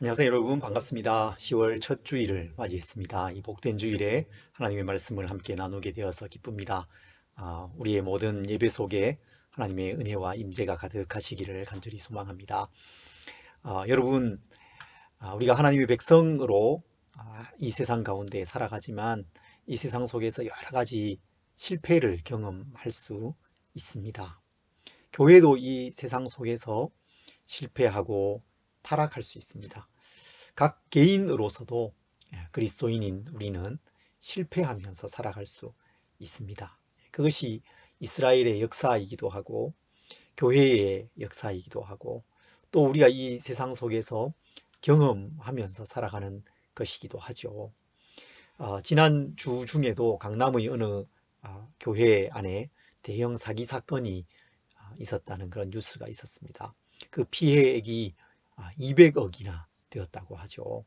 안녕하세요 여러분, 반갑습니다. 10월 첫 주일을 맞이했습니다. 이 복된 주일에 하나님의 말씀을 함께 나누게 되어서 기쁩니다. 우리의 모든 예배 속에 하나님의 은혜와 임재가 가득하시기를 간절히 소망합니다. 여러분, 우리가 하나님의 백성으로 이 세상 가운데 살아가지만 이 세상 속에서 여러 가지 실패를 경험할 수 있습니다. 교회도 이 세상 속에서 실패하고 타락할 수 있습니다. 각 개인으로서도 그리스도인인 우리는 실패하면서 살아갈 수 있습니다. 그것이 이스라엘의 역사이기도 하고 교회의 역사이기도 하고 또 우리가 이 세상 속에서 경험하면서 살아가는 것이기도 하죠. 지난 주 중에도 강남의 어느 교회 안에 대형 사기 사건이 있었다는 그런 뉴스가 있었습니다. 그 피해액이 200억이나 되었다고 하죠.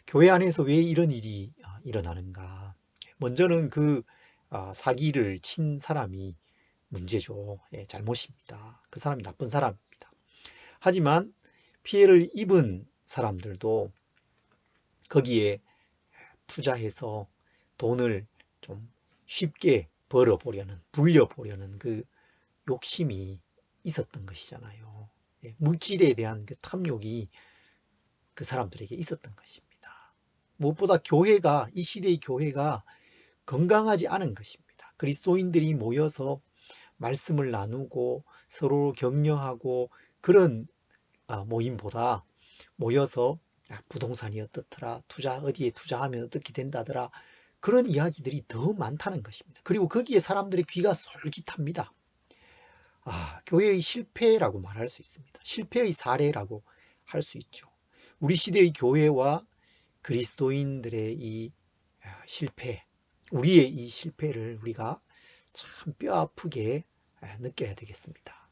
교회 안에서 왜 이런 일이 일어나는가? 먼저는 그 사기를 친 사람이 문제죠. 잘못입니다. 그 사람이 나쁜 사람입니다. 하지만 피해를 입은 사람들도 거기에 투자해서 돈을 좀 쉽게 벌어보려는, 불려보려는 그 욕심이 있었던 것이잖아요. 물질에 대한 그 탐욕이 그 사람들에게 있었던 것입니다. 무엇보다 교회가, 이 시대의 교회가 건강하지 않은 것입니다. 그리스도인들이 모여서 말씀을 나누고 서로 격려하고 그런 모임보다 모여서 부동산이 어떻더라, 어디에 투자하면 어떻게 된다더라, 그런 이야기들이 더 많다는 것입니다. 그리고 거기에 사람들의 귀가 솔깃합니다. 교회의 실패라고 말할 수 있습니다. 실패의 사례라고 할 수 있죠. 우리 시대의 교회와 그리스도인들의 이 실패, 우리의 이 실패를 우리가 참 뼈아프게 느껴야 되겠습니다.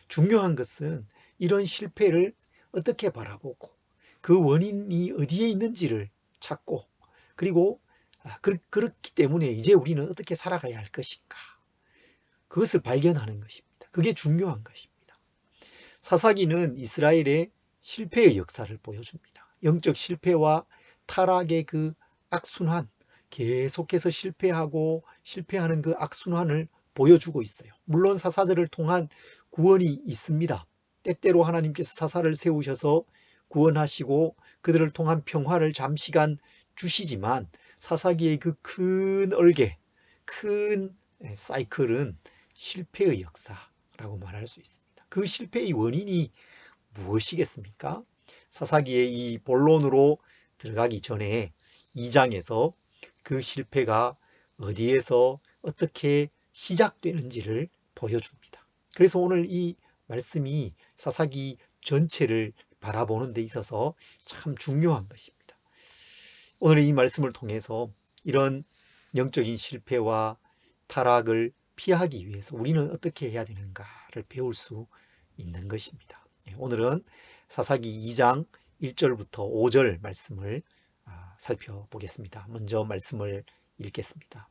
중요한 것은 이런 실패를 어떻게 바라보고 그 원인이 어디에 있는지를 찾고 그리고 그렇기 때문에 이제 우리는 어떻게 살아가야 할 것인가, 그것을 발견하는 것입니다. 그게 중요한 것입니다. 사사기는 이스라엘의 실패의 역사를 보여줍니다. 영적 실패와 타락의 그 악순환, 계속해서 실패하는 그 악순환을 보여주고 있어요. 물론 사사들을 통한 구원이 있습니다. 때때로 하나님께서 사사를 세우셔서 구원하시고 그들을 통한 평화를 잠시간 주시지만 사사기의 그 큰 얼개, 큰 사이클은 실패의 역사라고 말할 수 있습니다. 그 실패의 원인이 무엇이겠습니까? 사사기의 이 본론으로 들어가기 전에 2장에서 그 실패가 어디에서 어떻게 시작되는지를 보여줍니다. 그래서 오늘 이 말씀이 사사기 전체를 바라보는 데 있어서 참 중요한 것입니다. 오늘 이 말씀을 통해서 이런 영적인 실패와 타락을 피하기 위해서 우리는 어떻게 해야 되는가를 배울 수 있는 것입니다. 오늘은 사사기 2장 1절부터 5절 말씀을 살펴보겠습니다. 먼저 말씀을 읽겠습니다.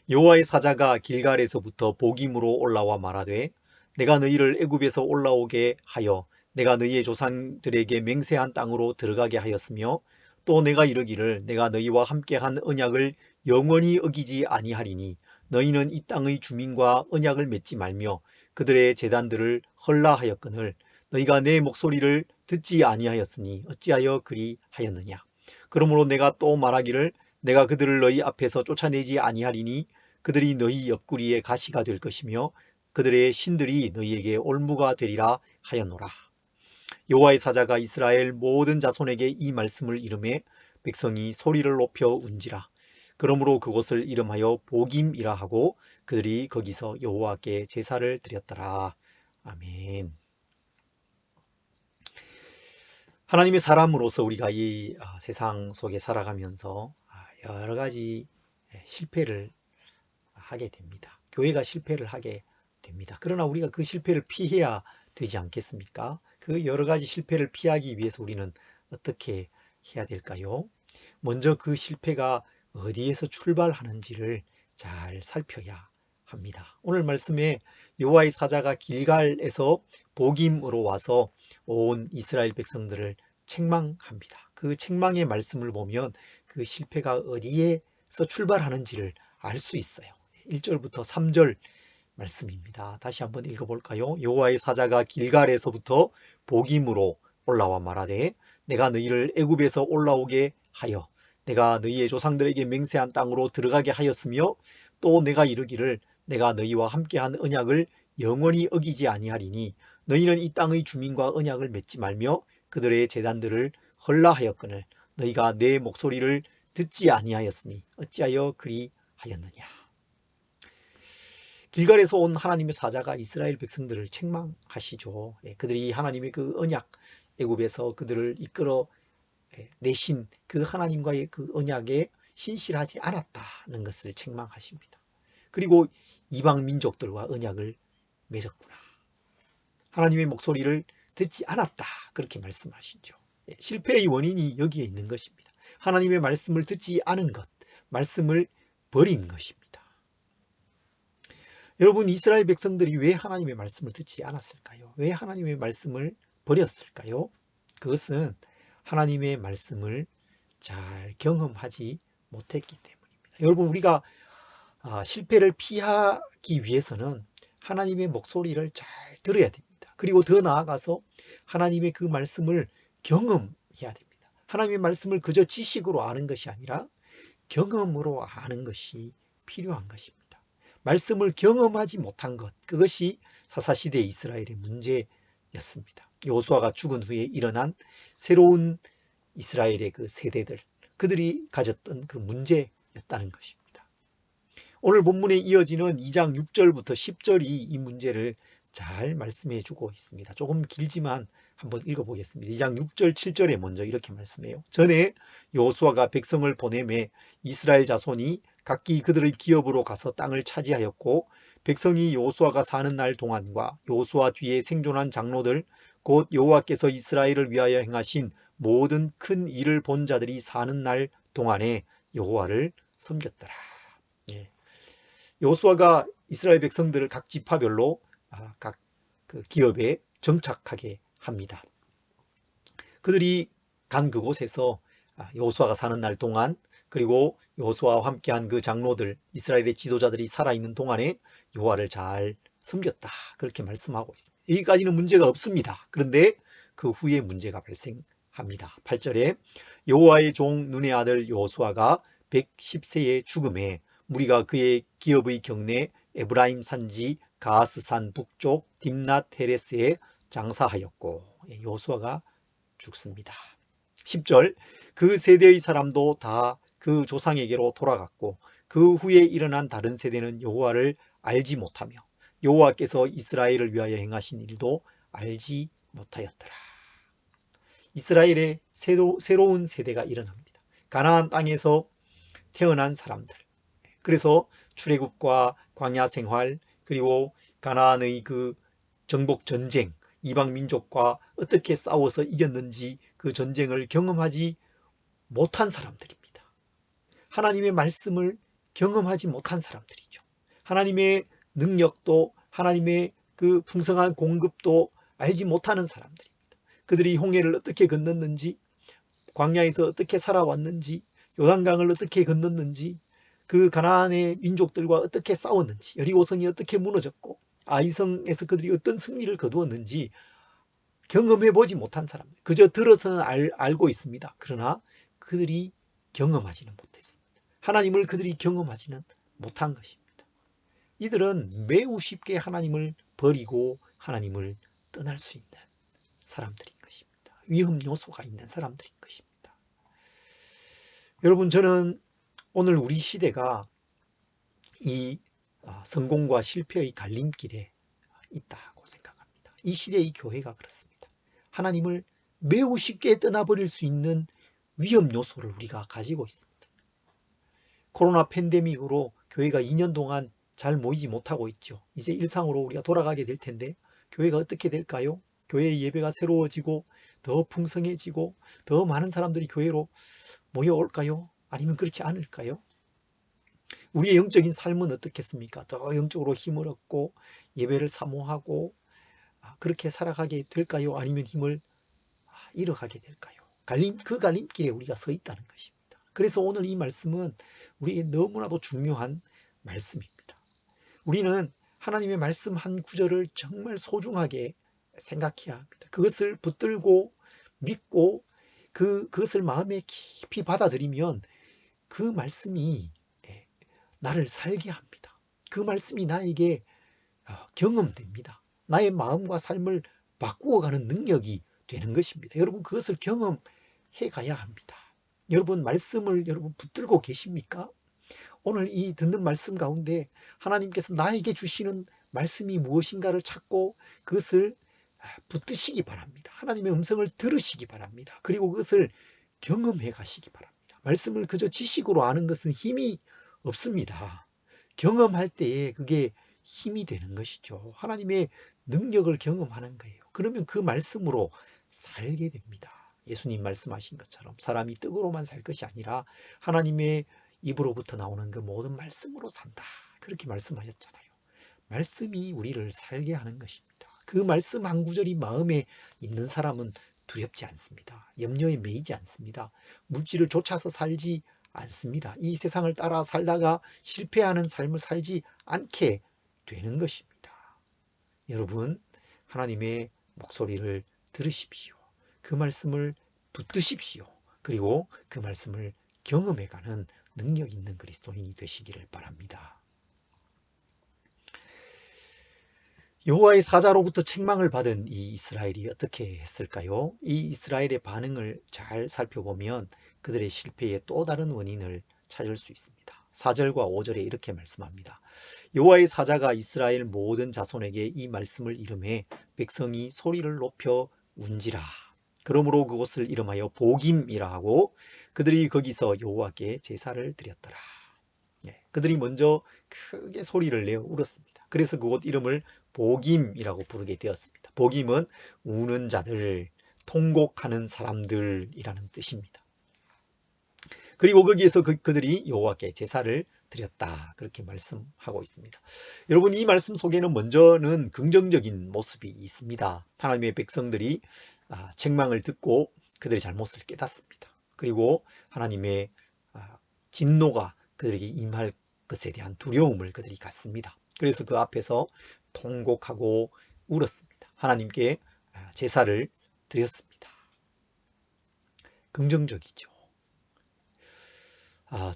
여호와의 사자가 길갈에서부터 복임으로 올라와 말하되 내가 너희를 애굽에서 올라오게 하여 내가 너희의 조상들에게 맹세한 땅으로 들어가게 하였으며 또 내가 이르기를 내가 너희와 함께한 언약을 영원히 어기지 아니하리니 너희는 이 땅의 주민과 언약을 맺지 말며 그들의 제단들을 헐라하였거늘 너희가 내 목소리를 듣지 아니하였으니 어찌하여 그리하였느냐. 그러므로 내가 또 말하기를 내가 그들을 너희 앞에서 쫓아내지 아니하리니 그들이 너희 옆구리에 가시가 될 것이며 그들의 신들이 너희에게 올무가 되리라 하였노라. 여호와의 사자가 이스라엘 모든 자손에게 이 말씀을 이르매 백성이 소리를 높여 운지라. 그러므로 그곳을 이름하여 복임이라 하고 그들이 거기서 여호와께 제사를 드렸더라. 아멘. 하나님의 사람으로서 우리가 이 세상 속에 살아가면서 여러 가지 실패를 하게 됩니다. 교회가 실패를 하게 됩니다. 그러나 우리가 그 실패를 피해야 되지 않겠습니까? 그 여러 가지 실패를 피하기 위해서 우리는 어떻게 해야 될까요? 먼저 그 실패가 어디에서 출발하는지를 잘 살펴야 합니다. 오늘 말씀에 여호와의 사자가 길갈에서 복임으로 와서 온 이스라엘 백성들을 책망합니다. 그 책망의 말씀을 보면 그 실패가 어디에서 출발하는지를 알 수 있어요. 1절부터 3절 말씀입니다. 다시 한번 읽어볼까요? 여호와의 사자가 길갈에서부터 복임으로 올라와 말하되 내가 너희를 애굽에서 올라오게 하여 내가 너희의 조상들에게 맹세한 땅으로 들어가게 하였으며 또 내가 이르기를 내가 너희와 함께한 언약을 영원히 어기지 아니하리니 너희는 이 땅의 주민과 언약을 맺지 말며 그들의 제단들을 헐라하였거늘 너희가 내 목소리를 듣지 아니하였으니 어찌하여 그리하였느냐. 길갈에서 온 하나님의 사자가 이스라엘 백성들을 책망하시죠. 그들이 하나님의 그 언약, 애굽에서 그들을 이끌어 내신 그 하나님과의 그 언약에 신실하지 않았다는 것을 책망하십니다. 그리고 이방 민족들과 언약을 맺었구나. 하나님의 목소리를 듣지 않았다. 그렇게 말씀하시죠. 실패의 원인이 여기에 있는 것입니다. 하나님의 말씀을 듣지 않은 것, 말씀을 버린 것입니다. 여러분, 이스라엘 백성들이 왜 하나님의 말씀을 듣지 않았을까요? 왜 하나님의 말씀을 버렸을까요? 그것은 하나님의 말씀을 잘 경험하지 못했기 때문입니다. 여러분, 우리가 실패를 피하기 위해서는 하나님의 목소리를 잘 들어야 됩니다. 그리고 더 나아가서 하나님의 그 말씀을 경험해야 됩니다. 하나님의 말씀을 그저 지식으로 아는 것이 아니라 경험으로 아는 것이 필요한 것입니다. 말씀을 경험하지 못한 것, 그것이 사사시대 이스라엘의 문제였습니다. 여호수아가 죽은 후에 일어난 새로운 이스라엘의 그 세대들, 그들이 가졌던 그 문제였다는 것입니다. 오늘 본문에 이어지는 2장 6절부터 10절이 이 문제를 잘 말씀해 주고 있습니다. 조금 길지만 한번 읽어보겠습니다. 2장 6절 7절에 먼저 이렇게 말씀해요. 전에 여호수아가 백성을 보내매 이스라엘 자손이 각기 그들의 기업으로 가서 땅을 차지하였고 백성이 여호수아가 사는 날 동안과 여호수아 뒤에 생존한 장로들 곧 여호와께서 이스라엘을 위하여 행하신 모든 큰 일을 본 자들이 사는 날 동안에 여호와를 섬겼더라. 여호수아가 이스라엘 백성들을 각 지파별로 각 그 기업에 정착하게 합니다. 그들이 간 그곳에서 여호수아가 사는 날 동안 그리고 여호수아와 함께한 그 장로들, 이스라엘의 지도자들이 살아있는 동안에 여호와를 잘 섬겼다. 그렇게 말씀하고 있습니다. 여기까지는 문제가 없습니다. 그런데 그 후에 문제가 발생합니다. 8절에 여호와의 종 눈의 아들 여호수아가 110세에 죽음에 무리가 그의 기업의 경내 에브라임 산지 가스산 북쪽 딥낫 헤레스에 장사하였고 여호수아가 죽습니다. 10절 그 세대의 사람도 다 그 조상에게로 돌아갔고 그 후에 일어난 다른 세대는 여호와를 알지 못하며 여호와께서 이스라엘을 위하여 행하신 일도 알지 못하였더라. 이스라엘의 새로운 세대가 일어납니다. 가나안 땅에서 태어난 사람들. 그래서 출애굽과 광야 생활 그리고 가나안의 그 정복 전쟁, 이방 민족과 어떻게 싸워서 이겼는지 그 전쟁을 경험하지 못한 사람들입니다. 하나님의 말씀을 경험하지 못한 사람들이죠. 하나님의 능력도 하나님의 그 풍성한 공급도 알지 못하는 사람들입니다. 그들이 홍해를 어떻게 건넜는지, 광야에서 어떻게 살아왔는지, 요단강을 어떻게 건넜는지, 그 가나안의 민족들과 어떻게 싸웠는지, 여리고성이 어떻게 무너졌고 아이성에서 그들이 어떤 승리를 거두었는지 경험해보지 못한 사람들, 그저 들어서는 알고 있습니다. 그러나 그들이 경험하지는 못했습니다. 하나님을 그들이 경험하지는 못한 것입니다. 이들은 매우 쉽게 하나님을 버리고 하나님을 떠날 수 있는 사람들인 것입니다. 위험 요소가 있는 사람들인 것입니다. 여러분, 저는 오늘 우리 시대가 이 성공과 실패의 갈림길에 있다고 생각합니다. 이 시대의 교회가 그렇습니다. 하나님을 매우 쉽게 떠나버릴 수 있는 위험 요소를 우리가 가지고 있습니다. 코로나 팬데믹으로 교회가 2년 동안 잘 모이지 못하고 있죠. 이제 일상으로 우리가 돌아가게 될 텐데 교회가 어떻게 될까요? 교회의 예배가 새로워지고 더 풍성해지고 더 많은 사람들이 교회로 모여올까요? 아니면 그렇지 않을까요? 우리의 영적인 삶은 어떻겠습니까? 더 영적으로 힘을 얻고 예배를 사모하고 그렇게 살아가게 될까요? 아니면 힘을 잃어가게 될까요? 그 갈림길에 우리가 서 있다는 것입니다. 그래서 오늘 이 말씀은 우리에게 너무나도 중요한 말씀입니다. 우리는 하나님의 말씀 한 구절을 정말 소중하게 생각해야 합니다. 그것을 붙들고 믿고 그것을 마음에 깊이 받아들이면 그 말씀이 나를 살게 합니다. 그 말씀이 나에게 경험됩니다. 나의 마음과 삶을 바꾸어가는 능력이 되는 것입니다. 여러분 그것을 경험해 가야 합니다. 여러분 말씀을 여러분 붙들고 계십니까? 오늘 이 듣는 말씀 가운데 하나님께서 나에게 주시는 말씀이 무엇인가를 찾고 그것을 붙드시기 바랍니다. 하나님의 음성을 들으시기 바랍니다. 그리고 그것을 경험해 가시기 바랍니다. 말씀을 그저 지식으로 아는 것은 힘이 없습니다. 경험할 때에 그게 힘이 되는 것이죠. 하나님의 능력을 경험하는 거예요. 그러면 그 말씀으로 살게 됩니다. 예수님 말씀하신 것처럼 사람이 떡으로만 살 것이 아니라 하나님의 입으로부터 나오는 그 모든 말씀으로 산다. 그렇게 말씀하셨잖아요. 말씀이 우리를 살게 하는 것입니다. 그 말씀 한 구절이 마음에 있는 사람은 두렵지 않습니다. 염려에 매이지 않습니다. 물질을 쫓아서 살지 않습니다. 이 세상을 따라 살다가 실패하는 삶을 살지 않게 되는 것입니다. 여러분, 하나님의 목소리를 들으십시오. 그 말씀을 붙드십시오. 그리고 그 말씀을 경험해가는 능력 있는 그리스도인이 되시기를 바랍니다. 여호와의 사자로부터 책망을 받은 이 이스라엘이 어떻게 했을까요? 이 이스라엘의 반응을 잘 살펴보면 그들의 실패의 또 다른 원인을 찾을 수 있습니다. 4절과 5절에 이렇게 말씀합니다. 여호와의 사자가 이스라엘 모든 자손에게 이 말씀을 이름해 백성이 소리를 높여 운지라. 그러므로 그곳을 이름하여 보김이라 하고 그들이 거기서 여호와께 제사를 드렸더라. 그들이 먼저 크게 소리를 내어 울었습니다. 그래서 그곳 이름을 보김이라고 부르게 되었습니다. 보김은 우는 자들, 통곡하는 사람들이라는 뜻입니다. 그리고 거기에서 그들이 여호와께 제사를 드렸다. 그렇게 말씀하고 있습니다. 여러분 이 말씀 속에는 먼저는 긍정적인 모습이 있습니다. 하나님의 백성들이 책망을 듣고 그들의 잘못을 깨닫습니다. 그리고 하나님의 진노가 그들에게 임할 것에 대한 두려움을 그들이 갖습니다. 그래서 그 앞에서 통곡하고 울었습니다. 하나님께 제사를 드렸습니다. 긍정적이죠.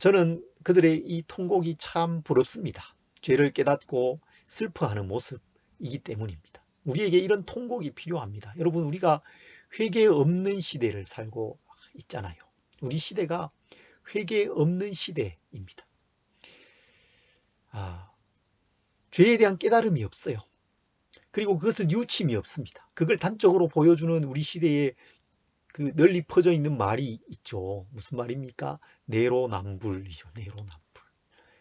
저는 그들의 이 통곡이 참 부럽습니다. 죄를 깨닫고 슬퍼하는 모습이기 때문입니다. 우리에게 이런 통곡이 필요합니다. 여러분 우리가 회개 없는 시대를 살고 있잖아요. 우리 시대가 회개 없는 시대입니다. 죄에 대한 깨달음이 없어요. 그리고 그것을 뉘우침이 없습니다. 그걸 단적으로 보여주는 우리 시대에 그 널리 퍼져 있는 말이 있죠. 무슨 말입니까? 내로남불이죠. 내로남불.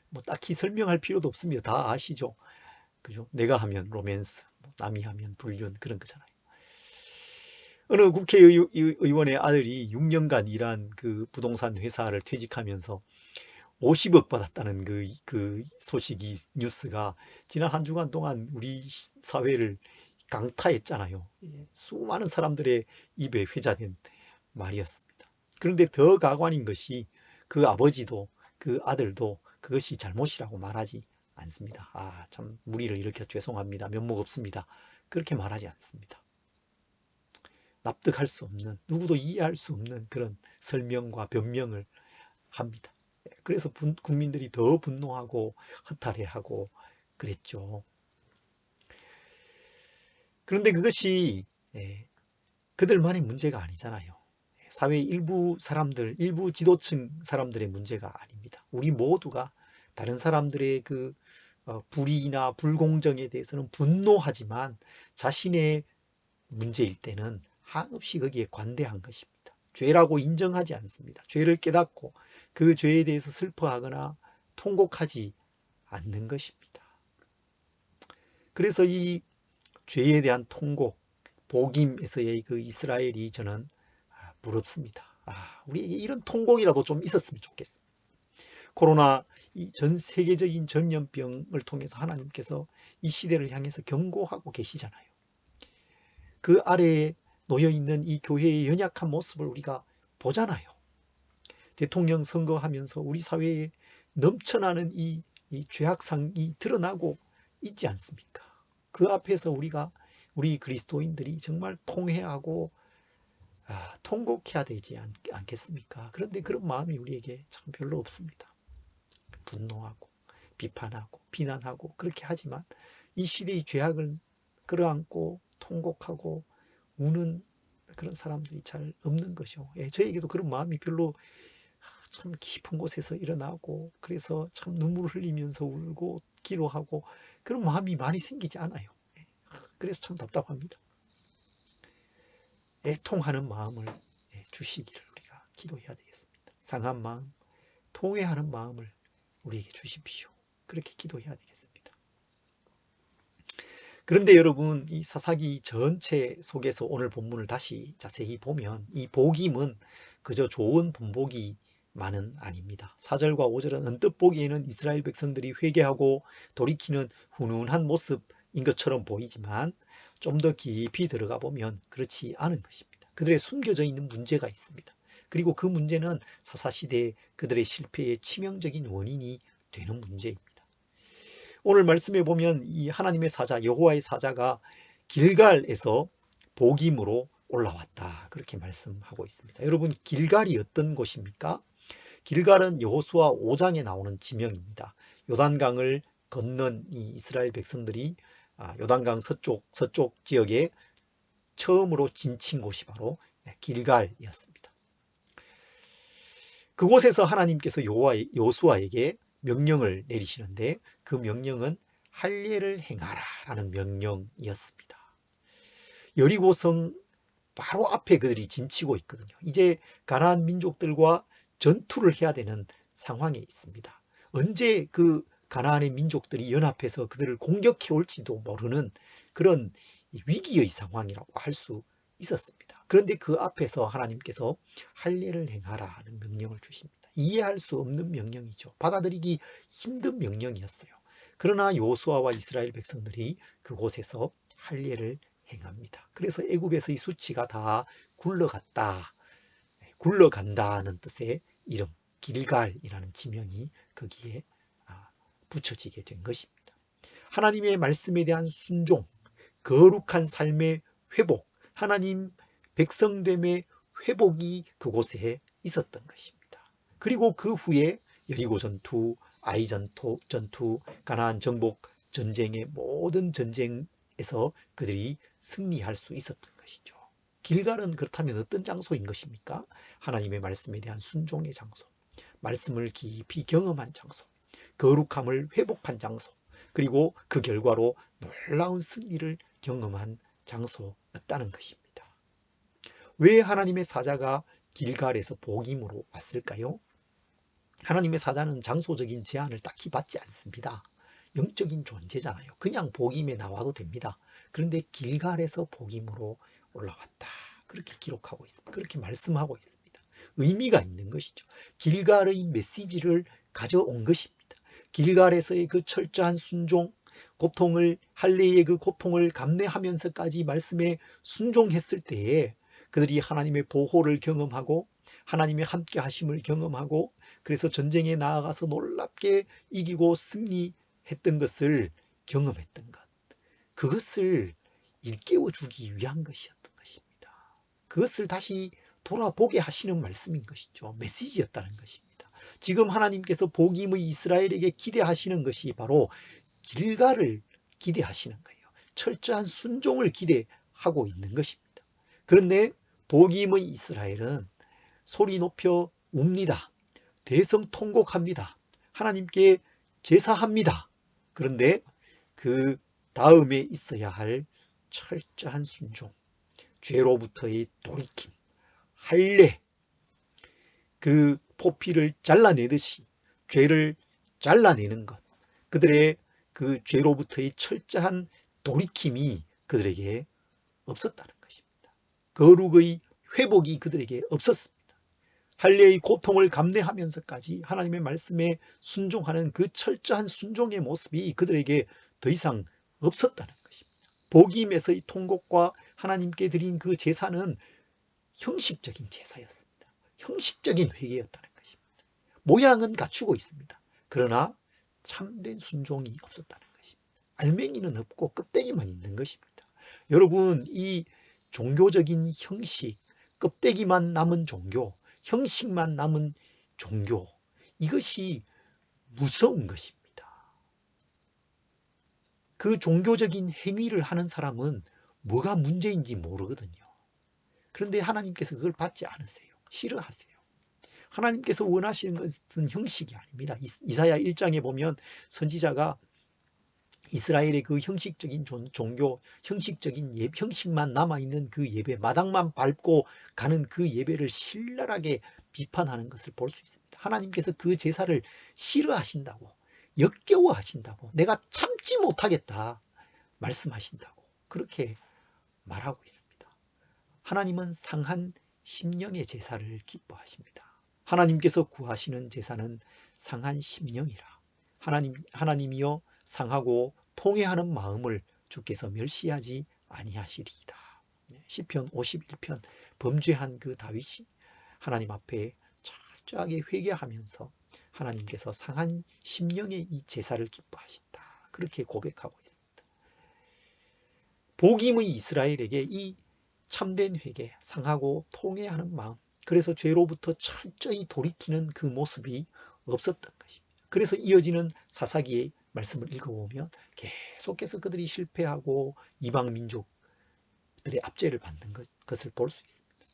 뭐 딱히 설명할 필요도 없습니다. 다 아시죠? 그죠? 내가 하면 로맨스, 남이 하면 불륜 그런 거잖아요. 어느 국회의원의 아들이 6년간 일한 그 부동산 회사를 퇴직하면서 50억 받았다는 그 소식이 뉴스가 지난 한 주간 동안 우리 사회를 강타했잖아요. 수많은 사람들의 입에 회자된 말이었습니다. 그런데 더 가관인 것이 그 아버지도 그 아들도 그것이 잘못이라고 말하지 않습니다. 참 무리를 일으켜 죄송합니다. 면목 없습니다. 그렇게 말하지 않습니다. 납득할 수 없는, 누구도 이해할 수 없는 그런 설명과 변명을 합니다. 그래서 국민들이 더 분노하고 허탈해하고 그랬죠. 그런데 그것이 그들만의 문제가 아니잖아요. 사회 일부 사람들, 일부 지도층 사람들의 문제가 아닙니다. 우리 모두가 다른 사람들의 그 불의나 불공정에 대해서는 분노하지만 자신의 문제일 때는 한없이 거기에 관대한 것입니다. 죄라고 인정하지 않습니다. 죄를 깨닫고 그 죄에 대해서 슬퍼하거나 통곡하지 않는 것입니다. 그래서 이 죄에 대한 통곡, 복임에서의 그 이스라엘이 저는 부럽습니다. 우리에게 이런 통곡이라도 좀 있었으면 좋겠습니다. 코로나 이 전 세계적인 전염병을 통해서 하나님께서 이 시대를 향해서 경고하고 계시잖아요. 그 아래에 놓여 있는 이 교회의 연약한 모습을 우리가 보잖아요. 대통령 선거하면서 우리 사회에 넘쳐나는 이 죄악상이 드러나고 있지 않습니까? 그 앞에서 우리 그리스도인들이 정말 통회하고 통곡해야 되지 않겠습니까? 그런데 그런 마음이 우리에게 참 별로 없습니다. 분노하고 비판하고 비난하고 그렇게 하지만 이 시대의 죄악을 끌어안고 통곡하고 우는 그런 사람들이 잘 없는 것이요. 예, 저에게도 그런 마음이 별로 참 깊은 곳에서 일어나고 그래서 참 눈물을 흘리면서 울고 기도하고 그런 마음이 많이 생기지 않아요. 예, 그래서 참 답답합니다. 애통하는 마음을 주시기를 우리가 기도해야 되겠습니다. 상한 마음, 통회하는 마음을 우리에게 주십시오. 그렇게 기도해야 되겠습니다. 그런데 여러분, 이 사사기 전체 속에서 오늘 본문을 다시 자세히 보면 이 복임은 그저 좋은 본보기만은 아닙니다. 4절과 5절은 언뜻 보기에는 이스라엘 백성들이 회개하고 돌이키는 훈훈한 모습인 것처럼 보이지만 좀 더 깊이 들어가 보면 그렇지 않은 것입니다. 그들의 숨겨져 있는 문제가 있습니다. 그리고 그 문제는 사사시대의 그들의 실패의 치명적인 원인이 되는 문제입니다. 오늘 말씀에 보면 이 하나님의 사자 여호와의 사자가 길갈에서 복임으로 올라왔다 그렇게 말씀하고 있습니다. 여러분 길갈이 어떤 곳입니까? 길갈은 여호수아 5장에 나오는 지명입니다. 요단강을 건넌 이 이스라엘 백성들이 요단강 서쪽 지역에 처음으로 진친 곳이 바로 길갈이었습니다. 그곳에서 하나님께서 여호수아에게 명령을 내리시는데 그 명령은 할례를 행하라 라는 명령이었습니다. 여리고성 바로 앞에 그들이 진치고 있거든요. 이제 가나안 민족들과 전투를 해야 되는 상황에 있습니다. 언제 그 가나안의 민족들이 연합해서 그들을 공격해 올지도 모르는 그런 위기의 상황이라고 할 수 있었습니다. 그런데 그 앞에서 하나님께서 할례를 행하라는 명령을 주십니다. 이해할 수 없는 명령이죠. 받아들이기 힘든 명령이었어요. 그러나 여호수아와 이스라엘 백성들이 그곳에서 할례를 행합니다. 그래서 애굽에서의 수치가 다 굴러간다는 뜻의 이름 길갈이라는 지명이 거기에 붙여지게 된 것입니다. 하나님의 말씀에 대한 순종, 거룩한 삶의 회복, 하나님 백성됨의 회복이 그곳에 있었던 것입니다. 그리고 그 후에 여리고 전투, 아이 전투, 가나안 정복 전쟁의 모든 전쟁에서 그들이 승리할 수 있었던 것이죠. 길갈은 그렇다면 어떤 장소인 것입니까? 하나님의 말씀에 대한 순종의 장소, 말씀을 깊이 경험한 장소, 거룩함을 회복한 장소, 그리고 그 결과로 놀라운 승리를 경험한 장소였다는 것입니다. 왜 하나님의 사자가 길갈에서 복임으로 왔을까요? 하나님의 사자는 장소적인 제한을 딱히 받지 않습니다. 영적인 존재잖아요. 그냥 복임에 나와도 됩니다. 그런데 길갈에서 복임으로 올라왔다. 그렇게 기록하고 있습니다. 그렇게 말씀하고 있습니다. 의미가 있는 것이죠. 길갈의 메시지를 가져온 것입니다. 길갈에서의 그 철저한 순종, 할례의 그 고통을 감내하면서까지 말씀에 순종했을 때에 그들이 하나님의 보호를 경험하고 하나님의 함께 하심을 경험하고 그래서 전쟁에 나아가서 놀랍게 이기고 승리했던 것을 경험했던 것. 그것을 일깨워 주기 위한 것이었던 것입니다. 그것을 다시 돌아보게 하시는 말씀인 것이죠. 메시지였다는 것입니다. 지금 하나님께서 복임의 이스라엘에게 기대하시는 것이 바로 길갈을 기대하시는 거예요. 철저한 순종을 기대하고 있는 것입니다. 그런데 복임의 이스라엘은 소리 높여 웁니다. 대성통곡합니다. 하나님께 제사합니다. 그런데 그 다음에 있어야 할 철저한 순종, 죄로부터의 돌이킴, 할례, 그 포피를 잘라내듯이 죄를 잘라내는 것, 그들의 그 죄로부터의 철저한 돌이킴이 그들에게 없었다는 것입니다. 거룩의 회복이 그들에게 없었습니다. 할례의 고통을 감내하면서까지 하나님의 말씀에 순종하는 그 철저한 순종의 모습이 그들에게 더 이상 없었다는 것입니다. 복임에서의 통곡과 하나님께 드린 그 제사는 형식적인 제사였습니다. 형식적인 회개였다는 것입니다. 모양은 갖추고 있습니다. 그러나 참된 순종이 없었다는 것입니다. 알맹이는 없고 껍데기만 있는 것입니다. 여러분, 이 종교적인 형식, 껍데기만 남은 종교, 형식만 남은 종교, 이것이 무서운 것입니다. 그 종교적인 행위를 하는 사람은 뭐가 문제인지 모르거든요. 그런데 하나님께서 그걸 받지 않으세요. 싫어하세요. 하나님께서 원하시는 것은 형식이 아닙니다. 이사야 1장에 보면 선지자가 이스라엘의 그 형식적인 종교, 형식적인 형식만 남아있는 그 예배, 마당만 밟고 가는 그 예배를 신랄하게 비판하는 것을 볼 수 있습니다. 하나님께서 그 제사를 싫어하신다고, 역겨워하신다고, 내가 참지 못하겠다 말씀하신다고 그렇게 말하고 있습니다. 하나님은 상한 심령의 제사를 기뻐하십니다. 하나님께서 구하시는 제사는 상한 심령이라. 하나님이여 상하고 통회하는 마음을 주께서 멸시하지 아니하시리이다. 시편 51편 범죄한 그 다윗이 하나님 앞에 철저하게 회개하면서 하나님께서 상한 심령의 이 제사를 기뻐하신다. 그렇게 고백하고 있습니다. 복임의 이스라엘에게 이 참된 회개, 상하고 통회하는 마음, 그래서 죄로부터 철저히 돌이키는 그 모습이 없었던 것입니다. 그래서 이어지는 사사기의 말씀을 읽어보면 계속해서 그들이 실패하고 이방 민족들의 압제를 받는 것을 볼 수 있습니다.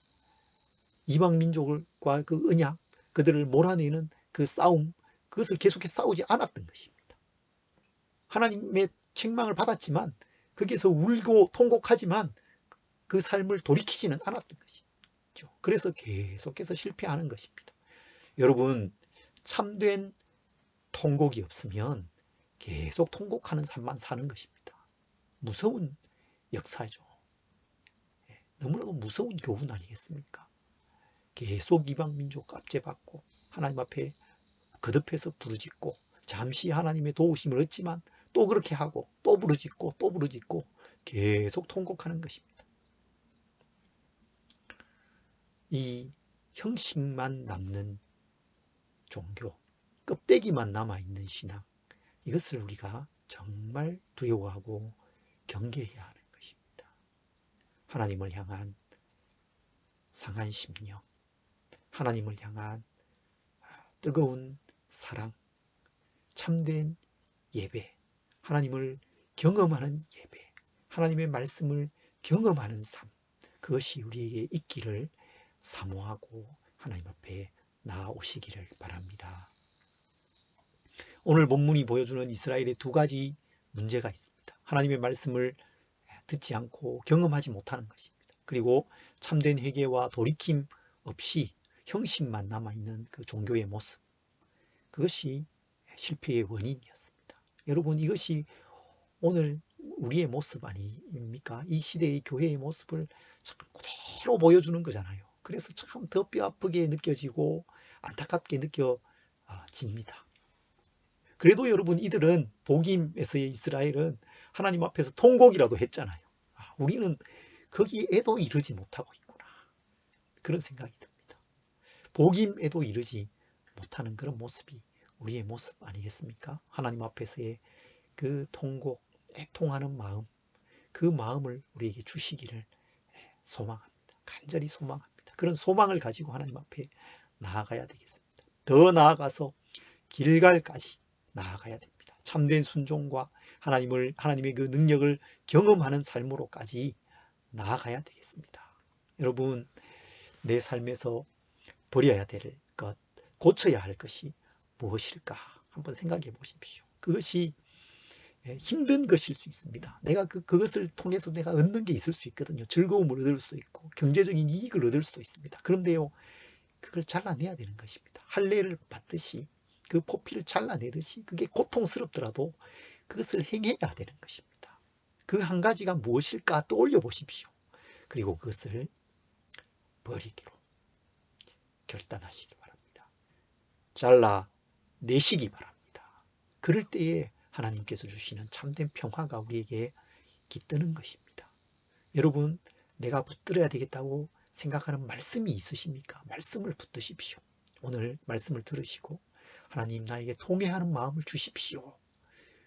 이방 민족과 그 언약, 그들을 몰아내는 그 싸움, 그것을 계속해서 싸우지 않았던 것입니다. 하나님의 책망을 받았지만 거기에서 울고 통곡하지만 그 삶을 돌이키지는 않았던 것이죠. 그래서 계속해서 실패하는 것입니다. 여러분, 참된 통곡이 없으면 계속 통곡하는 삶만 사는 것입니다. 무서운 역사죠. 너무나도 무서운 교훈 아니겠습니까? 계속 이방 민족 압제받고 하나님 앞에 거듭해서 부르짖고 잠시 하나님의 도우심을 얻지만 또 그렇게 하고 또 부르짖고 또 부르짖고 계속 통곡하는 것입니다. 이 형식만 남는 종교, 껍데기만 남아있는 신앙, 이것을 우리가 정말 두려워하고 경계해야 하는 것입니다. 하나님을 향한 상한 심령, 하나님을 향한 뜨거운 사랑, 참된 예배, 하나님을 경험하는 예배, 하나님의 말씀을 경험하는 삶, 그것이 우리에게 있기를 사모하고 하나님 앞에 나아오시기를 바랍니다. 오늘 본문이 보여주는 이스라엘의 두 가지 문제가 있습니다. 하나님의 말씀을 듣지 않고 경험하지 못하는 것입니다. 그리고 참된 회개와 돌이킴 없이 형식만 남아있는 그 종교의 모습, 그것이 실패의 원인이었습니다. 여러분, 이것이 오늘 우리의 모습 아닙니까? 이 시대의 교회의 모습을 참 그대로 보여주는 거잖아요. 그래서 참 더 뼈아프게 느껴지고 안타깝게 느껴집니다. 그래도 여러분, 이들은 복임에서의 이스라엘은 하나님 앞에서 통곡이라도 했잖아요. 우리는 거기에도 이르지 못하고 있구나, 그런 생각이 듭니다. 복임에도 이르지 못하는 그런 모습이 우리의 모습 아니겠습니까? 하나님 앞에서의 그 통곡, 애통하는 마음, 그 마음을 우리에게 주시기를 소망합니다. 간절히 소망합니다. 그런 소망을 가지고 하나님 앞에 나아가야 되겠습니다. 더 나아가서 길갈까지 나아가야 됩니다. 참된 순종과 하나님의 그 능력을 경험하는 삶으로까지 나아가야 되겠습니다. 여러분, 내 삶에서 버려야 될 것, 고쳐야 할 것이 무엇일까 한번 생각해 보십시오. 그것이 힘든 것일 수 있습니다. 내가 그것을 통해서 내가 얻는 게 있을 수 있거든요. 즐거움을 얻을 수 있고 경제적인 이익을 얻을 수도 있습니다. 그런데요, 그걸 잘라내야 되는 것입니다. 할례를 받듯이 그 포피를 잘라내듯이 그게 고통스럽더라도 그것을 행해야 되는 것입니다. 그 한 가지가 무엇일까 떠올려 보십시오. 그리고 그것을 버리기로, 결단하시기 바랍니다. 잘라내시기 바랍니다. 그럴 때에 하나님께서 주시는 참된 평화가 우리에게 깃드는 것입니다. 여러분, 내가 붙들어야 되겠다고 생각하는 말씀이 있으십니까? 말씀을 붙드십시오. 오늘 말씀을 들으시고 하나님 나에게 통회하는 마음을 주십시오.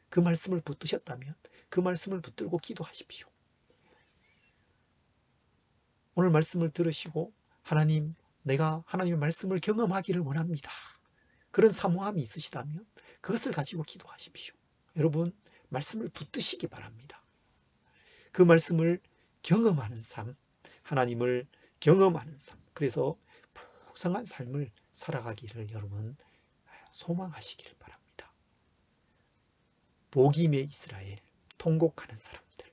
그 말씀을 붙드셨다면 그 말씀을 붙들고 기도하십시오. 오늘 말씀을 들으시고 하나님, 내가 하나님의 말씀을 경험하기를 원합니다. 그런 사모함이 있으시다면 그것을 가지고 기도하십시오. 여러분, 말씀을 붙드시기 바랍니다. 그 말씀을 경험하는 삶, 하나님을 경험하는 삶, 그래서 풍성한 삶을 살아가기를 여러분 소망하시기를 바랍니다. 복임의 이스라엘, 통곡하는 사람들,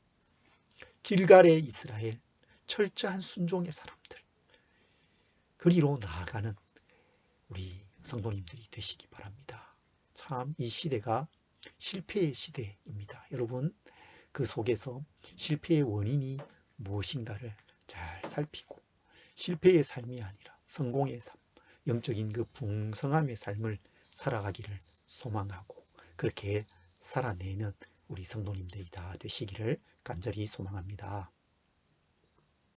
길갈의 이스라엘, 철저한 순종의 사람들, 그리로 나아가는 우리 성도님들이 되시기 바랍니다. 참 이 시대가 실패의 시대입니다. 여러분, 그 속에서 실패의 원인이 무엇인가를 잘 살피고 실패의 삶이 아니라 성공의 삶, 영적인 그 풍성함의 삶을 살아가기를 소망하고 그렇게 살아내는 우리 성도님들이 다 되시기를 간절히 소망합니다.